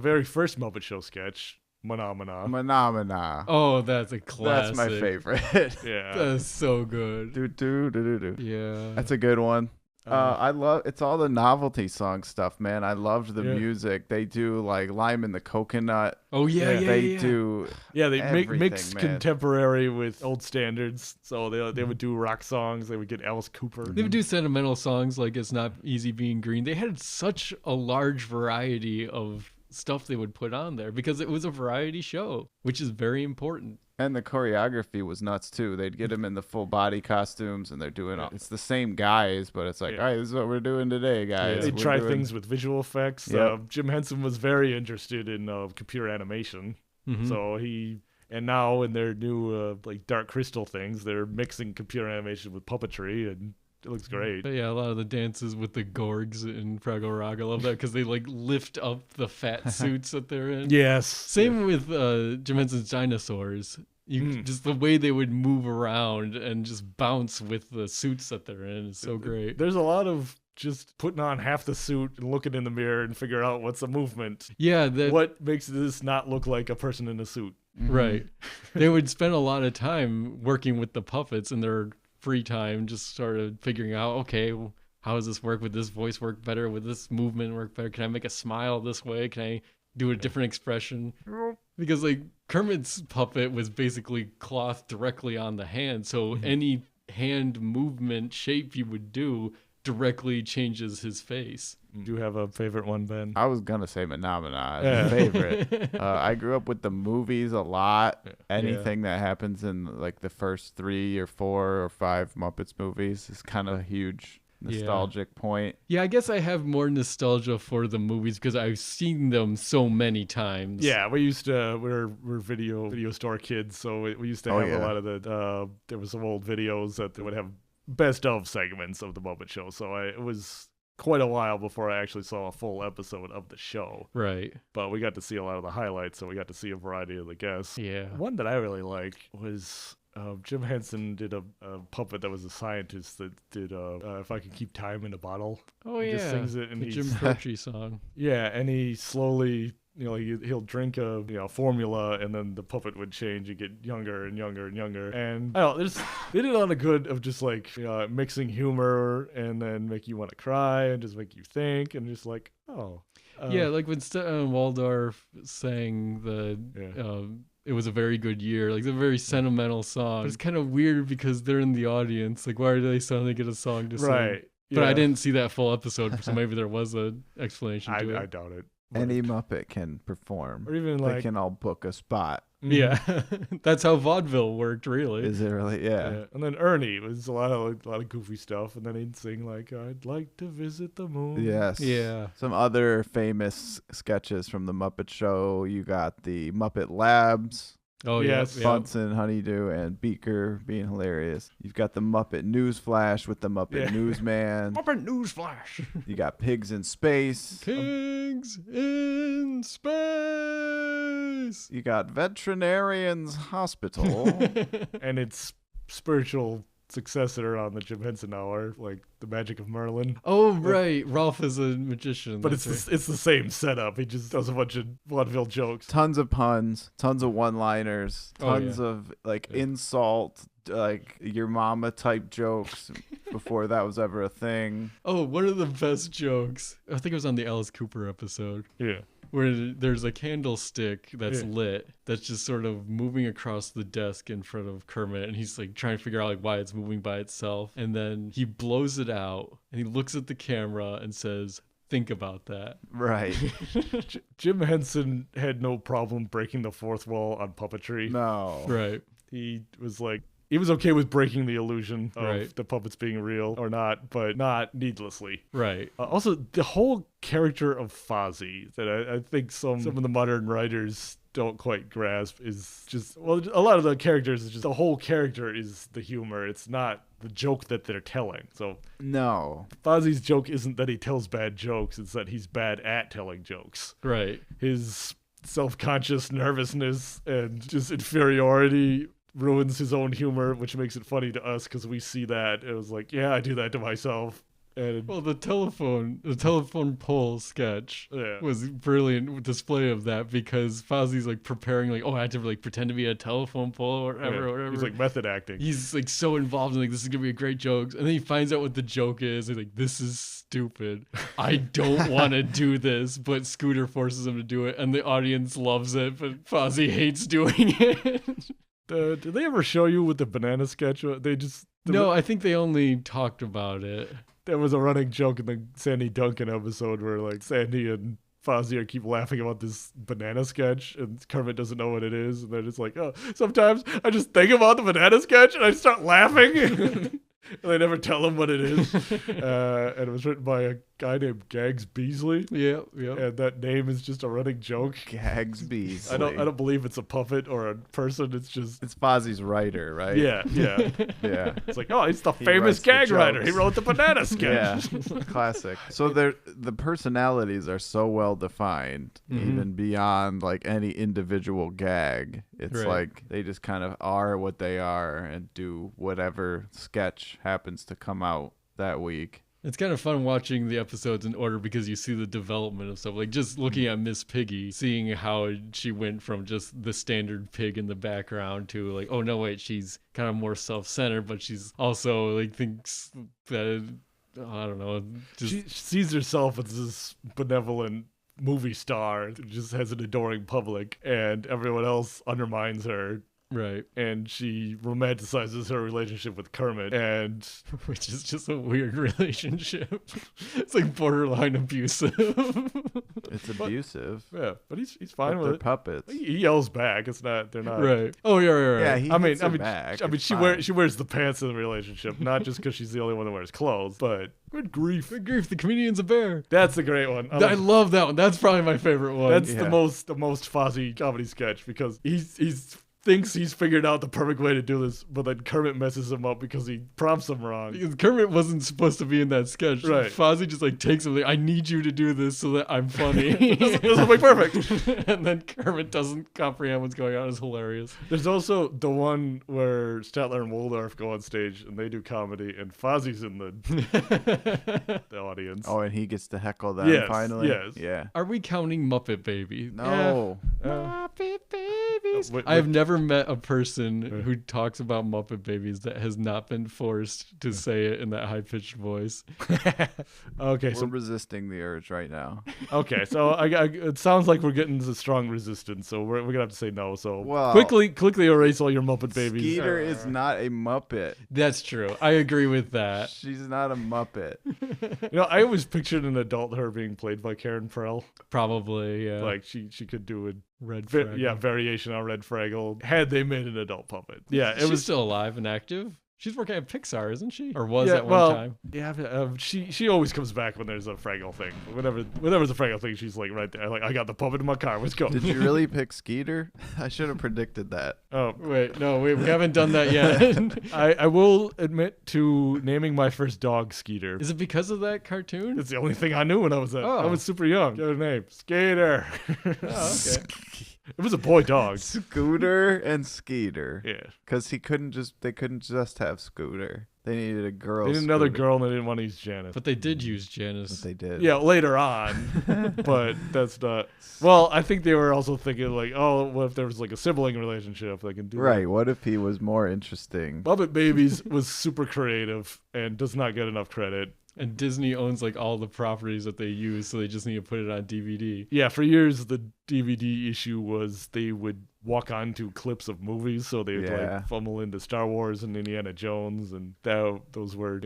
very first Muppet Show sketch.
Phenomena.
Oh, that's a classic.
That's my favorite.
Yeah.
That's so good.
Do.
Yeah.
That's a good one. I love it's all the novelty song stuff, man. I loved the music. They do like Lime and the Coconut.
Oh yeah.
They do.
Yeah, they mix contemporary with old standards. So they would do rock songs. They would get Alice Cooper.
They would do sentimental songs like "It's Not Easy Being Green." They had such a large variety of stuff they would put on there because it was a variety show, which is very important.
And the choreography was nuts too. They'd get them in the full body costumes, and they're doing it's the same guys, but it's like, all right, this is what we're doing today, guys.
They try things with visual effects.
Yep.
Jim Henson was very interested in computer animation, so and now in their new like Dark Crystal things, they're mixing computer animation with puppetry, and it looks great.
But yeah, a lot of the dances with the Gorgs in Fraggle Rock, I love that because they like lift up the fat suits that they're in.
Yes.
Same with Jim Henson's dinosaurs. Just the way they would move around and just bounce with the suits that they're in is so great.
There's a lot of just putting on half the suit and looking in the mirror and figure out what's a movement.
Yeah.
What makes this not look like a person in a suit?
Right. They would spend a lot of time working with the puppets in their free time, just sort of figuring out, okay, how does this work? Would this voice work better? Would this movement work better? Can I make a smile this way? Can I do a different expression? Because like Kermit's puppet was basically cloth directly on the hand. So any hand movement shape you would do directly changes his face.
Do you have a favorite one, Ben?
I was gonna say Phenomena as a favorite. I grew up with the movies a lot. Anything that happens in like the first 3 or 4 or 5 Muppets movies is kind of a huge nostalgic point.
Yeah, I guess I have more nostalgia for the movies because I've seen them so many times.
Yeah, we used to we're video store kids, so we used to have a lot of the there was some old videos that they would have best of segments of the Muppet Show. So it was quite a while before I actually saw a full episode of the show.
Right.
But we got to see a lot of the highlights, so we got to see a variety of the guests.
Yeah.
One that I really like was Jim Henson did a puppet that was a scientist that did If I Could Keep Time in a Bottle.
Oh,
he just sings it, and
the Jim Croce song.
Yeah, and he slowly, he'll drink a formula, and then the puppet would change and get younger and younger and younger. And I don't know, they did a lot of good of just like mixing humor and then make you want to cry and just make you think and just like, oh.
Yeah, like when Waldorf sang it was a very good year. Like, it's a very sentimental song. But it's kind of weird because they're in the audience. Like, why do they suddenly get a song to sing?
Right. Yeah.
But I didn't see that full episode, so maybe there was an explanation to it.
I doubt it.
Any Muppet can perform.
Or even
they can all book a spot.
Yeah, that's how vaudeville worked, really.
Is it really? Yeah.
And then Ernie was a lot of goofy stuff, and then he'd sing like, "I'd like to visit the moon."
Yes.
Yeah.
Some other famous sketches from the Muppet Show. You got the Muppet Labs.
Oh,
yes.
Bunsen, Honeydew, and Beaker being hilarious. You've got the Muppet Newsflash with the Muppet Newsman.
Muppet Newsflash.
You got Pigs in Space.
Pigs in Space.
You got Veterinarians Hospital.
And its spiritual successor on the Jim Henson Hour, like The Magic of Merlin.
Oh, right. Ralph is a magician.
But it's the same setup. He just does a bunch of vaudeville jokes.
Tons of puns, tons of one-liners, tons of insult, like your mama type jokes before that was ever a thing.
Oh, one of the best jokes. I think it was on the Alice Cooper episode.
Yeah.
Where there's a candlestick that's lit that's just sort of moving across the desk in front of Kermit, and he's like trying to figure out like why it's moving by itself, and then he blows it out and he looks at the camera and says, "Think about that."
Right.
Jim Henson had no problem breaking the fourth wall on puppetry.
No.
Right.
He was okay with breaking the illusion of the puppets being real or not, but not needlessly.
Right.
Also, the whole character of Fozzie that I think some of the modern writers don't quite grasp is just, well, a lot of the characters is just, the whole character is the humor. It's not the joke that they're telling. So
no,
Fozzie's joke isn't that he tells bad jokes. It's that he's bad at telling jokes.
Right.
His self-conscious nervousness and just inferiority ruins his own humor, which makes it funny to us because we see that. It was like, yeah, I do that to myself. And
well, the telephone pole sketch was a brilliant display of that because Fozzie's like preparing, like, oh, I had to like pretend to be a telephone pole or whatever.
He's like method acting.
He's like so involved in like, this is gonna be a great joke, and then he finds out what the joke is. He's like, this is stupid. I don't want to do this, but Scooter forces him to do it, and the audience loves it, but Fozzie hates doing it.
Did they ever show you with the banana sketch?
No, I think they only talked about it.
There was a running joke in the Sandy Duncan episode where like Sandy and Fozzie keep laughing about this banana sketch, and Kermit doesn't know what it is, and they're just like, oh, sometimes I just think about the banana sketch and I start laughing. And they never tell him what it is. And it was written by a guy named Gags Beasley.
Yeah.
And that name is just a running joke.
Gags Beasley.
I don't believe it's a puppet or a person. It's just
It's Fozzie's writer, right?
yeah.
Yeah.
It's like, oh, he's the
He
famous
writes the
gag writer. He
jokes.
wrote the banana sketch.
Yeah, classic. So the personalities are so well defined, even beyond like any individual gag. It's
Right.
like they just kind of are what they are and do whatever sketch happens to come out that week.
It's kind of fun watching the episodes in order because you see the development of stuff. Like just looking at Miss Piggy, seeing how she went from just the standard pig in the background to like, oh no, wait, she's kind of more self-centered, but she's also like thinks that, I don't know. Just,
She sees herself as this benevolent movie star who just has an adoring public, and everyone else undermines her.
right.
And she romanticizes her relationship with Kermit, and
Which is just a weird relationship. It's like borderline abusive.
It's abusive.
yeah, but he's
But
fine
they're
with it.
puppets.
He yells back. It's not. They're not.
Right. Oh, yeah, right.
Yeah, he
I mean,
hits her back. It's
she
fine.
wears the pants in the relationship, not just because she's the only one that wears clothes, but good grief.
Good grief, the comedian's a bear.
That's a great one.
I love that one. That's probably my favorite one.
That's
Yeah.
the most Fozzie comedy sketch because he's thinks he's figured out the perfect way to do this, but then Kermit messes him up because he prompts him wrong.
Because Kermit wasn't supposed to be in that sketch.
Right.
Fozzie just like takes him like, I need you to do this so that I'm funny.
This will be perfect.
And then Kermit doesn't comprehend what's going on. It's hilarious.
There's also the one where Statler and Waldorf go on stage and they do comedy, and Fozzie's in the audience.
Oh, and he gets to heckle them
Yes,
finally?
yes.
Yeah.
Are we counting Muppet Babies?
No.
Muppet Babies.
Wait,
I have never met a person who talks about Muppet Babies that has not been forced to say it in that high-pitched voice.
Okay,
We're
so
resisting the urge right now.
it sounds like we're getting a strong resistance, so we're gonna have to say no. So
Well-
quickly erase all your Muppet Babies.
Skeeter is not a Muppet.
That's true. I agree with that.
She's not a Muppet.
I always pictured an adult her being played by Karen Prell.
Probably, yeah.
Like she could do a
Red Fraggle.
variation on Red Fraggle had they made an adult puppet. Yeah, it
She's
was
still alive and active. She's working at Pixar, isn't she? Or was
yeah,
at one
well,
time?
Yeah, she always comes back when there's a Fraggle thing. Whenever there's a Fraggle thing, she's like right there. Like, I got the puppet in my car. Let's go.
Did you really pick Skeeter? I should have predicted that.
Oh,
Wait, no, we haven't done that yet.
I will admit to naming my first dog Skeeter.
Is it because of that cartoon?
It's the only thing I knew when I was I
Oh.
was super young. Get her name, Skater.
Oh, okay.
It was a boy dog.
Scooter and Skeeter.
Yeah.
Because they couldn't just have Scooter. They needed a girl.
They needed another
Scooter.
girl and they didn't want to use Janice.
But they did use Janice.
But they did.
Yeah, later on. But that's not. Well, I think they were also thinking like, oh, what if there was like a sibling relationship? They can do that.
Right. What if he was more interesting?
Muppet Babies was super creative and does not get enough credit.
And Disney owns like all the properties that they use, so they just need to put it on DVD.
Yeah, for years the DVD issue was they would walk onto clips of movies, so they would
Yeah.
like fumble into Star Wars and Indiana Jones, and those were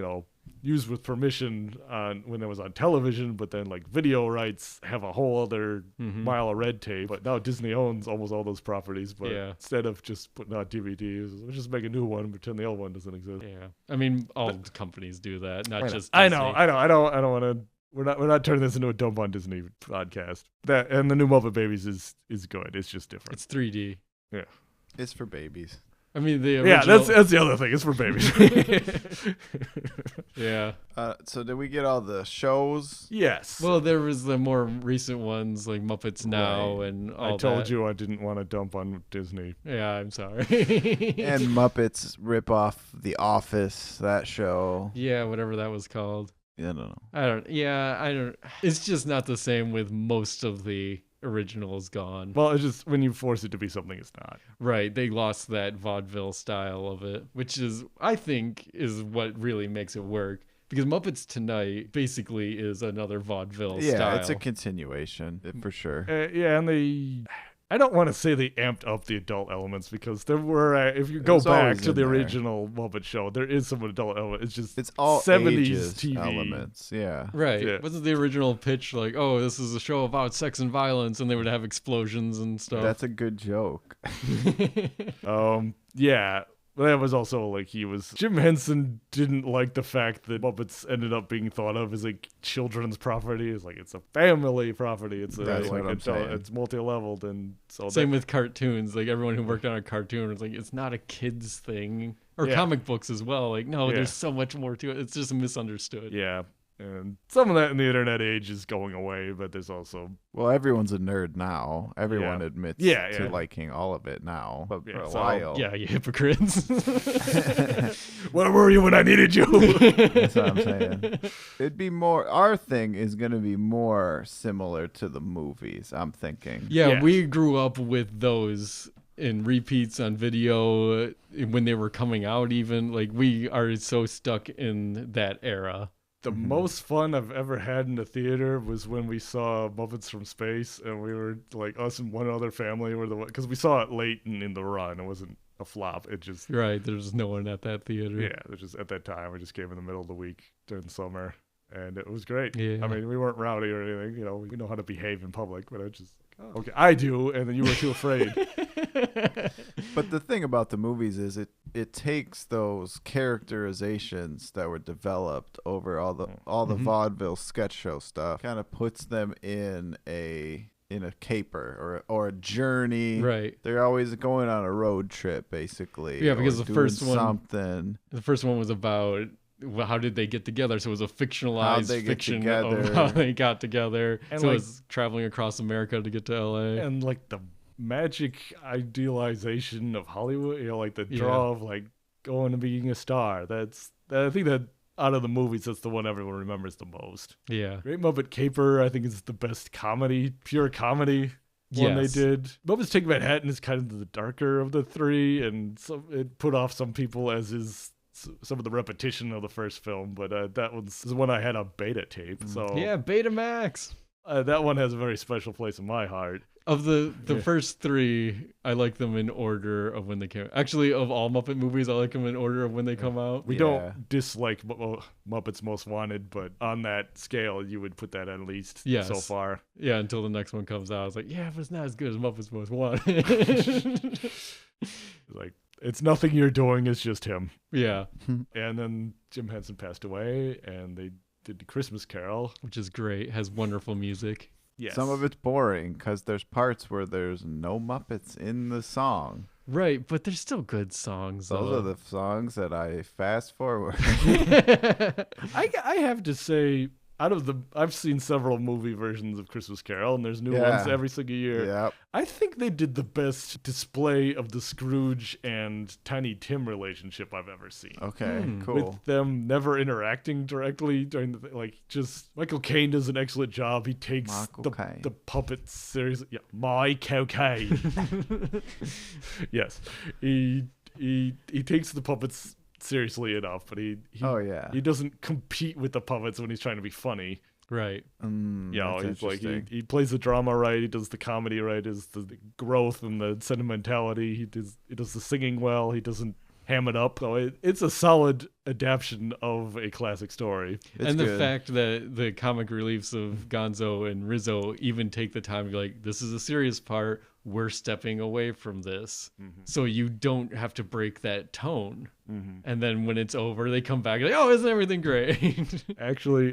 used with permission on when it was on television, but then like video rights have a whole other mile of red tape. But now Disney owns almost all those properties, but
Yeah.
instead of just putting out DVDs, we'll just make a new one and pretend the old one doesn't exist.
Yeah, I mean, all companies do that, not just.
I
Disney.
know. I don't want to. We're not turning this into a Dump on Disney podcast. That and the new Muppet Babies is good. It's just different.
It's 3D.
Yeah.
It's for babies.
I mean, the original.
Yeah, that's the other thing. It's for babies.
Yeah.
So did we get all the shows?
Yes.
Well, there was the more recent ones like Muppets Now
Right.
and all
I told
that.
you I didn't want to dump on Disney.
Yeah, I'm sorry.
And Muppets rip off The Office, that show.
Yeah, whatever that was called.
I don't know.
I don't. It's just not the same with most of the originals gone.
Well, it's just when you force it to be something, it's not.
Right, they lost that vaudeville style of it, which is, I think, is what really makes it work. Because Muppets Tonight basically is another vaudeville
Yeah,
style.
it's a continuation for sure.
Yeah, and I don't want to say they amped up the adult elements because there were, if you go
was
back
always
to
in
the
there.
original Muppet Show, there is some adult element. It's just
It's all
70s
ages
TV
elements. Yeah.
Right.
Yeah.
Wasn't the original pitch like, oh, this is a show about sex and violence, and they would have explosions and stuff?
That's a good joke.
Yeah. But that was also like Jim Henson didn't like the fact that Muppets ended up being thought of as like children's property. It's like it's a family property. It's
That's what I'm saying.
It's multi-leveled, and so
Same with cartoons. Like everyone who worked on a cartoon was like, it's not a kids thing. Or
Yeah.
comic books as well. Like, no,
Yeah.
there's so much more to it. It's just misunderstood.
Yeah. And some of that in the internet age is going away, but there's also
Well, everyone's a nerd now. Everyone
Yeah.
admits
Yeah,
to
yeah.
liking all of it now. But
Yeah,
for a
so-
while,
Yeah, you hypocrites.
where were you when I needed you?
that's what I'm saying. It'd be more. Our thing is going to be more similar to the movies. I'm thinking.
Yeah,
Yes.
we grew up with those in repeats on video when they were coming out even. Like, we are so stuck in that era.
The most fun I've ever had in the theater was when we saw Muppets from Space, and we were like, us and one other family were because we saw it late in the run. It wasn't a flop. It just
Right, there's no one at that theater.
yeah, it was just at that time. We just came in the middle of the week during summer, and it was great.
Yeah.
I mean, we weren't rowdy or anything. You know, we know how to behave in public, but it's just okay. I do, and then you were too afraid.
But the thing about the movies is it takes those characterizations that were developed over all the vaudeville sketch show stuff, kind of puts them in a caper or a journey.
Right.
They're always going on a road trip, basically.
Yeah, because
or
the
doing
first one-
something.
The first one was about how did they get together? So it was a fictionalized
they get
fiction
together.
of how they got together.
And
so
like-
it was traveling across America to get to LA.
And like the magic idealization of Hollywood, you know, like the
Yeah.
draw of like going and being a star. I think that out of the movies, that's the one everyone remembers the most.
Yeah.
Great Muppet Caper, I think, is the best comedy, pure comedy one they
Yes.
did. Muppets Take Manhattan is kind of the darker of the three, and so it put off some people as is some of the repetition of the first film. But that was the one I had on beta tape, so
Yeah, Betamax.
that one has a very special place in my heart.
Of the
Yeah.
first three, I like them in order of when they came. Actually, of all Muppet movies, I like them in order of when they come out.
We
Yeah.
don't dislike Muppets Most Wanted, but on that scale, you would put that at least
Yes.
so far.
Yeah, until the next one comes out, I was like, yeah, but it's not as good as Muppets Most Wanted.
Like, it's nothing you're doing, it's just him.
Yeah,
And then Jim Henson passed away, and they did the Christmas Carol.
which is great. Has wonderful music.
Yes.
Some of it's boring because there's parts where there's no Muppets in the song.
Right, but they're still good songs.
Those
though.
are the songs that I fast forward.
I have to say, I've seen several movie versions of Christmas Carol, and there's new
Yeah.
ones every single year.
Yep.
I think they did the best display of the Scrooge and Tiny Tim relationship I've ever seen.
Okay, cool.
With them never interacting directly during just Michael Caine does an excellent job. He takes
Michael Caine.
the puppets seriously. Yeah, Michael Caine. Yes, he takes the puppets seriously enough, but he
Oh, yeah.
he doesn't compete with the puppets when he's trying to be funny.
Right.
You know,
That's
he's like
interesting.
he plays the drama right, he does the comedy right, is the growth and the sentimentality. He does the singing well. He doesn't ham it up. So it's a solid adaptation of a classic story.
It's
and the
good.
fact that the comic reliefs of Gonzo and Rizzo even take the time to be like, this is a serious part. We're stepping away from this. So you don't have to break that tone. And then when it's over, they come back like, oh, isn't everything great?
Actually,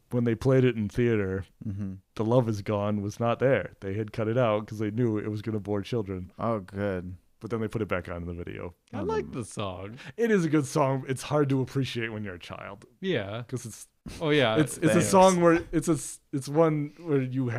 when they played it in theater, The Love Is Gone was not there. They had cut it out because they knew it was going to bore children.
Oh, good.
But then they put it back on in the video.
I like the song.
It is a good song. It's hard to appreciate when you're a child
Yeah.
because it's
Oh, yeah.
a
thanks.
song where it's one where you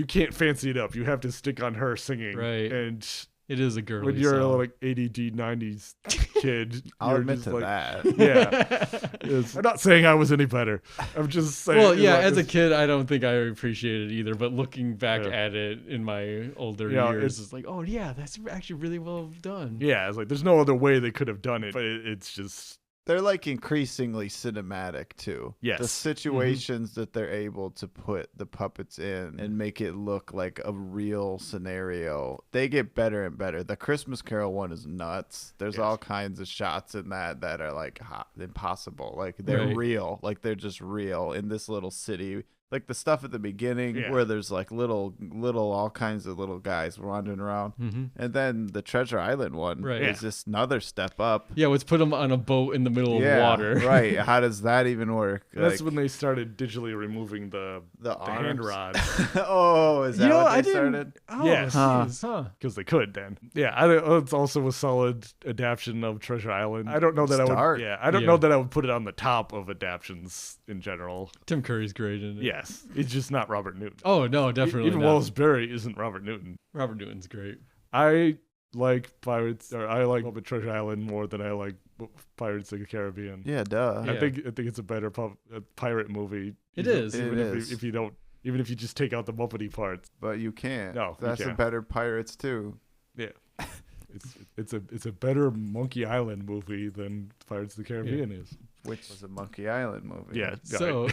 can't fancy it up. You have to stick on her singing.
Right.
And
It is a girly
when you're
song.
like ADD 90s kid,
I'll
you're
admit
just
to
like,
that.
yeah. I'm not saying I was any better. I'm just saying.
Well, yeah,
like,
as a
it's-
kid, I don't think I appreciated it either. But looking back
Yeah.
at it in my older
Yeah,
years, it's like, oh, yeah, that's actually really well done.
Yeah, it's like there's no other way they could have done it, but it's just
They're like increasingly cinematic too.
Yes.
The situations that they're able to put the puppets in and make it look like a real scenario, they get better and better. The Christmas Carol one is nuts. There's
Yes.
all kinds of shots in that are like impossible. Like they're
Right.
real. Like they're just real in this little city like the stuff at the beginning
Yeah.
where there's like little all kinds of little guys wandering around, and then the Treasure Island one
Right.
is just another step up.
Yeah, let's put them on a boat in the middle of water.
Right. How does that even work?
That's when they started digitally removing the hand
arms?
rods.
Oh, is that what they started?
Oh,
Yes.
jeez.
Because they could then. Yeah, it's also a solid adaptation of Treasure Island. I don't know that I
Start.
would. Yeah, I don't know that I would put it on the top of adaptions in general.
Tim Curry's great in it.
Yes, it's just not Robert Newton.
Oh no, definitely
Even
not.
Wallace Berry isn't Robert Newton.
Robert Newton's great.
I like Pirates, or I like Muppet Treasure Island more than I like Pirates of the Caribbean.
Yeah, duh.
Yeah.
I think it's a better pirate movie.
It
even-
is.
Even
It is.
if you don't, even if you just take out the Muppety parts.
But you can't.
No, you
That's a
can't.
better Pirates too.
Yeah. It's a better Monkey Island movie than Pirates of the Caribbean is.
Which was a Monkey Island movie.
Yeah.
So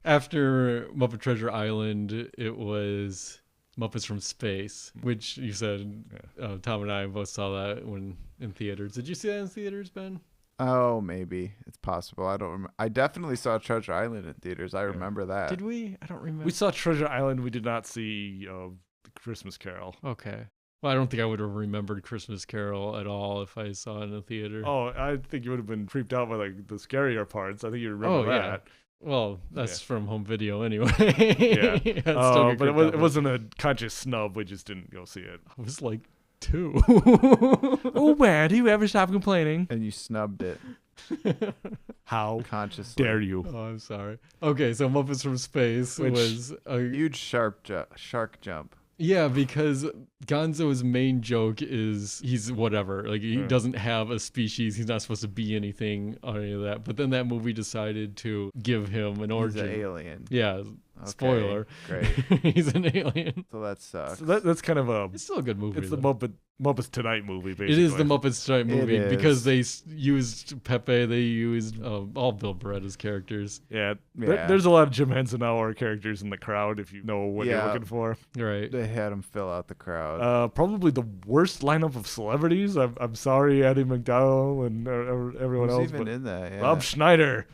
after Muppet Treasure Island, it was Muppets from Space, which you said Tom and I both saw that when in theaters. Did you see that in theaters, Ben?
Oh, maybe it's possible. I don't remember. I definitely saw Treasure Island in theaters. I remember that.
Did we? I don't remember.
We saw Treasure Island. We did not see the Christmas Carol.
Okay. Well, I don't think I would have remembered Christmas Carol at all if I saw it in a theater.
Oh, I think you would have been creeped out by like the scarier parts. I think you remember
yeah.
that.
Well, that's from home video anyway.
Yeah.
I'd still get
But
creeped out
it wasn't a conscious snub. We just didn't go see it.
I was like 2.
Oh man, do you ever stop complaining?
And you snubbed it
How
consciously.
dare you?
Oh, I'm sorry. Okay, so Muppets from Space
Which-
was a
Huge shark jump.
yeah, because Gonzo's main joke is he's whatever. Like he doesn't have a species. He's not supposed to be anything or any of that. But then that movie decided to give him an
He's
origin.
an alien.
Yeah, spoiler.
Great.
He's an alien.
So that sucks.
So that's kind of a.
It's still a good movie.
It's the
though.
Muppets Tonight movie, basically.
It is the Muppets type movie
is.
because they used Pepe. They used all Bill Beretta's characters.
Yeah,
Yeah.
there's a lot of Jim Henson-hour characters in the crowd if you know what you're
Yeah.
looking for.
Right.
They had him fill out the crowd.
Probably the worst lineup of celebrities. I'm sorry, Eddie McDowell and everyone
Who's
else.
even
but
in that? Yeah.
Rob Schneider,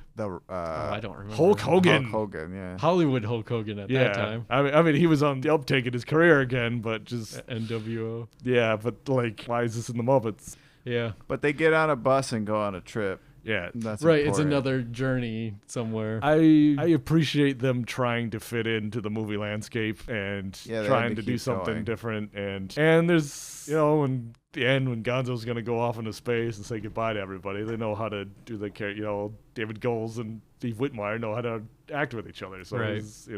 I don't remember.
Hulk Hogan.
Hulk Hogan, yeah.
Hollywood Hulk Hogan at that time.
I mean, he was on the uptake in his career again, but just
NWO.
yeah. But like, why is this in the Muppets?
Yeah.
But they get on a bus and go on a trip.
Yeah,
That's
Right. It's
important.
another journey somewhere.
I appreciate them trying to fit into the movie landscape and
Yeah, they had
trying
to
to do
keep
something
going.
different. And there's in the end when Gonzo's gonna go off into space and say goodbye to everybody, they know how to do the David Goles and Steve Whitmire know how to act with each other. So
Right.
his,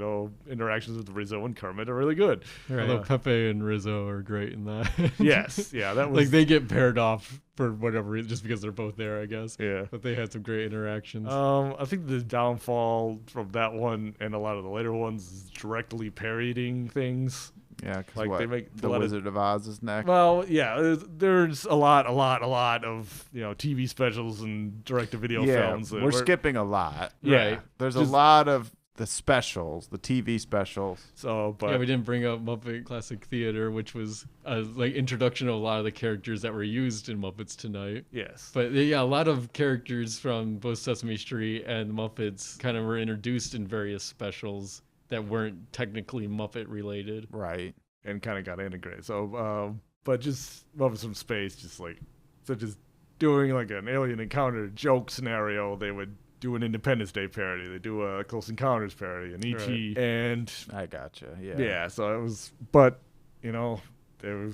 interactions with Rizzo and Kermit are really good.
Although Pepe and Rizzo are great in that.
Yes, yeah, that was
like they get paired off for whatever reason, just because they're both there, I guess.
yeah.
But they had some great interactions.
I think the downfall from that one and a lot of the later ones is directly parodying things.
Yeah, because
Like, they make
the
a lot of-
Wizard of Oz is next.
Well, yeah, there's a lot of TV specials and direct-to-video
yeah,
films. that
we're skipping a lot.
Yeah,
Right.
There's
just-
a lot of the specials, the TV specials.
So, but
Yeah, we didn't bring up Muppet Classic Theater, which was like introduction of a lot of the characters that were used in Muppets Tonight.
yes,
But yeah, a lot of characters from both Sesame Street and Muppets kind of were introduced in various specials that weren't technically Muppet related.
Right.
and kind of got integrated. So, but just Muppets from Space, just like such as doing like an alien encounter joke scenario, they would do an Independence Day parody. They do a Close Encounters parody, an E.T. and
I gotcha. Yeah.
yeah. So it was, but they were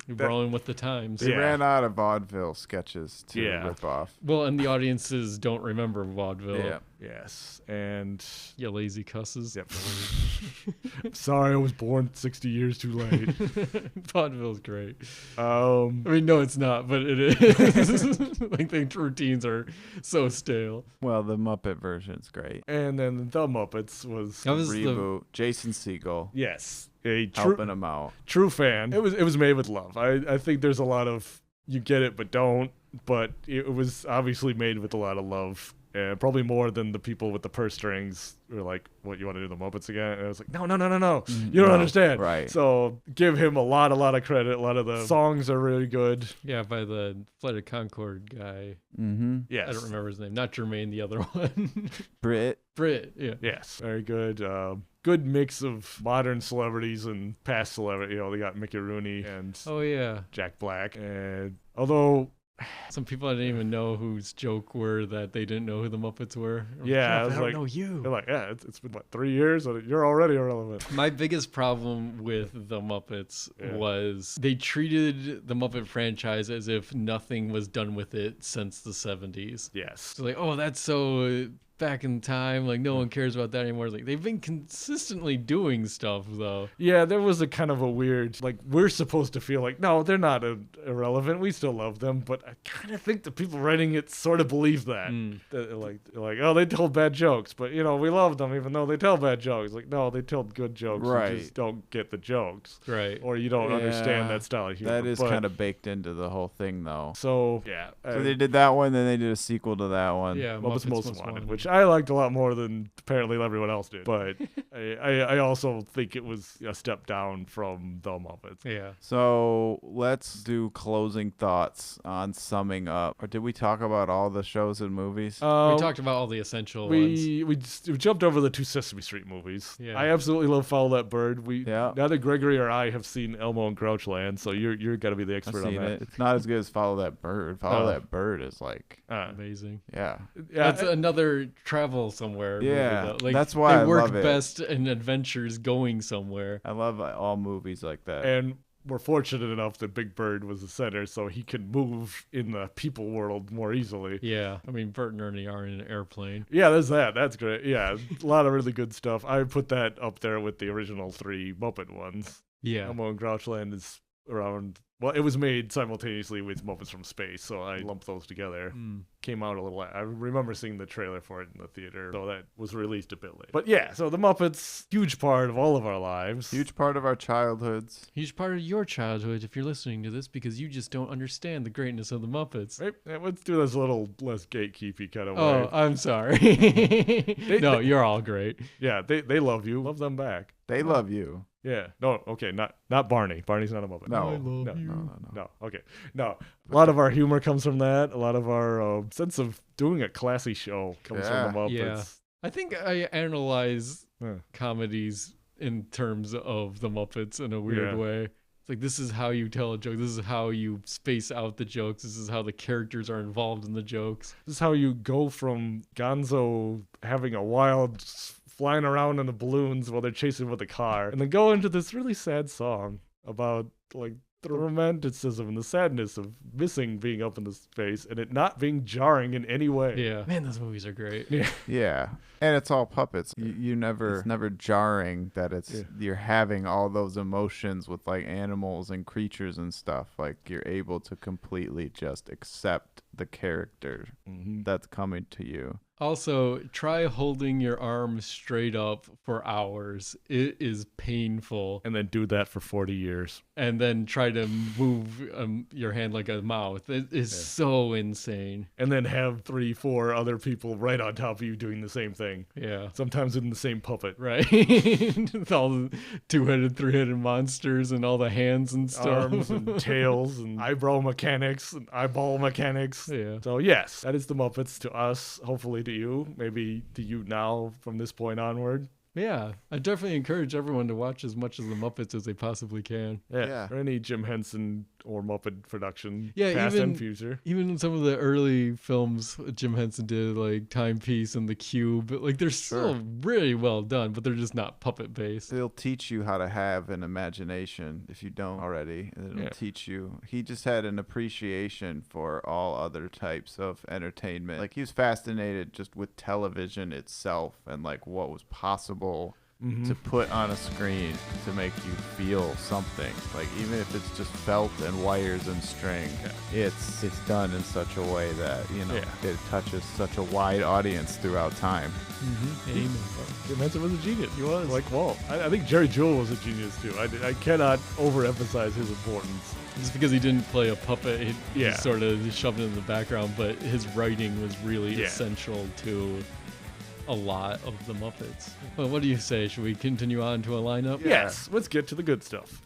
We were rolling with the times.
They
Yeah.
ran out of vaudeville sketches to
Yeah.
rip off.
Well, and the audiences don't remember vaudeville.
Yeah.
yes, and
You lazy cusses.
yep. Sorry, I was born 60 years too late.
Vaudeville's great.
Um,
I mean, no, it's not, but it is. Like the routines are so stale.
Well, the Muppet version's great.
and then the Muppets was
That was the
Reboot. Jason Segel
yes, a true
helping him out.
true fan. It was made with love. I think there's a lot of you get it but don't, but it was obviously made with a lot of love. And probably more than the people with the purse strings were like, "What, you want to do the Muppets again?" And I was like, "No, you don't
No,
understand."
right.
So give him a lot of credit. A lot of the songs are really good.
yeah by the Flight of Concord guy.
Mm-hmm.
Yes,
I don't remember his name. Not Jermaine, the other one.
Brit.
Brit, yeah.
Yes, very good. Good mix of modern celebrities and past celebrities. They got Mickey Rooney and
Oh, yeah.
Jack Black. And although
Some people I didn't even know whose joke were that they didn't know who the Muppets were.
Yeah, I was
I don't
like,
know you.
they're like, yeah, it's been what, 3 years? You're already irrelevant.
My biggest problem with the Muppets was they treated the Muppet franchise as if nothing was done with it since the 70s.
Yes.
So like, oh, that's so back in time. Like, no one cares about that anymore. Like, they've been consistently doing stuff, though.
Yeah, there was a kind of a weird, like, we're supposed to feel like, no, they're not irrelevant. We still love them. But I kind of think the people writing it sort of believe that. They're like, oh, they told bad jokes. But, we love them even though they tell bad jokes. Like, no, they tell good jokes.
Right.
You just don't get the jokes.
Right.
Or you don't understand that style of humor.
That is kind of baked into the whole thing, though.
So, yeah.
So they did that one, then they did a sequel to that one.
Yeah,
Muppets Most Wanted, which I liked a lot more than apparently everyone else did. But I also think it was a step down from the Muppets.
Yeah.
So let's do closing thoughts on summing up. Or did we talk about all the shows and movies?
We talked about all the essential ones.
We jumped over the 2 Sesame Street movies.
Yeah.
I absolutely love Follow That Bird.
Yeah.
Neither Gregory or I have seen Elmo and Grouchland, so you're got to be the
I've
expert on
seen
that.
it. It's not as good as Follow That Bird. Follow That Bird is like,
Amazing.
yeah.
That's another travel somewhere.
Yeah,
movie, though. Like,
that's why
they
I
work
love it.
best in adventures going somewhere.
I love all movies like that.
And we're fortunate enough that Big Bird was the center, so he could move in the people world more easily.
Yeah, I mean, Bert and Ernie are in an airplane.
Yeah, there's that. That's great. Yeah, a lot of really good stuff. I would put that up there with the original 3 Muppet ones.
Yeah.
Elmo and Grouchland is around. Well, it was made simultaneously with Muppets from Space, so I lumped those together. Came out a little late. I remember seeing the trailer for it in the theater, so that was released a bit late. But yeah, so the Muppets, huge part of all of our lives.
Huge part of our childhoods.
Huge part of your childhood if you're listening to this because you just don't understand the greatness of the Muppets.
Right? Yeah, let's do this a little less gatekeepy kind of way.
Oh, I'm sorry. No, you're all great.
Yeah, they love you. Love them back.
They love you.
Yeah. No, okay, not Barney. Barney's not a Muppet.
No.
No. Okay. No. A lot of our humor comes from that. A lot of our sense of doing a classy show comes from the Muppets.
Yeah. I think I analyze comedies in terms of the Muppets in a weird way. It's like, this is how you tell a joke. This is how you space out the jokes. This is how the characters are involved in the jokes.
This is how you go from Gonzo having a wild flying around in the balloons while they're chasing with a car, and then go into this really sad song about like the romanticism and the sadness of missing being up in the space and it not being jarring in any way.
Yeah, man, those movies are great.
Yeah, and it's all puppets. You never, it's never jarring that you're having all those emotions with like animals and creatures and stuff. Like you're able to completely just accept the character that's coming to you.
Also, try holding your arm straight up for hours. It is painful.
And then do that for 40 years.
And then try to move your hand like a mouth. It is so insane.
And then have 3-4 other people right on top of you doing the same thing.
Yeah.
Sometimes in the same puppet.
Right. With all the 2-headed, 3-headed monsters and all the hands and stuff.
Arms and tails and eyebrow mechanics and eyeball mechanics.
Yeah.
So yes, that is the Muppets to us, hopefully to you, maybe to you now from this point onward.
Yeah, I definitely encourage everyone to watch as much of the Muppets as they possibly can.
Yeah. Or any Jim Henson or Muppet production,
yeah,
past
even,
and future.
Even some of the early films Jim Henson did, like Timepiece and The Cube, like they're still really well done, but they're just not puppet based.
It'll teach you how to have an imagination if you don't already. It'll teach you. He just had an appreciation for all other types of entertainment. Like he was fascinated just with television itself and like what was possible to put on a screen to make you feel something. Like even if it's just felt and wires and string, it's done in such a way that it touches such a wide audience throughout time.
Jim Henson was a genius. He was like Walt. I think Jerry Jewell was a genius too. I cannot overemphasize his importance.
Just because he didn't play a puppet, he just sort of shoved it in the background, but his writing was really essential to a lot of the Muppets. Well, what do you say? Should we continue on to a lineup?
Yes, let's get to the good stuff.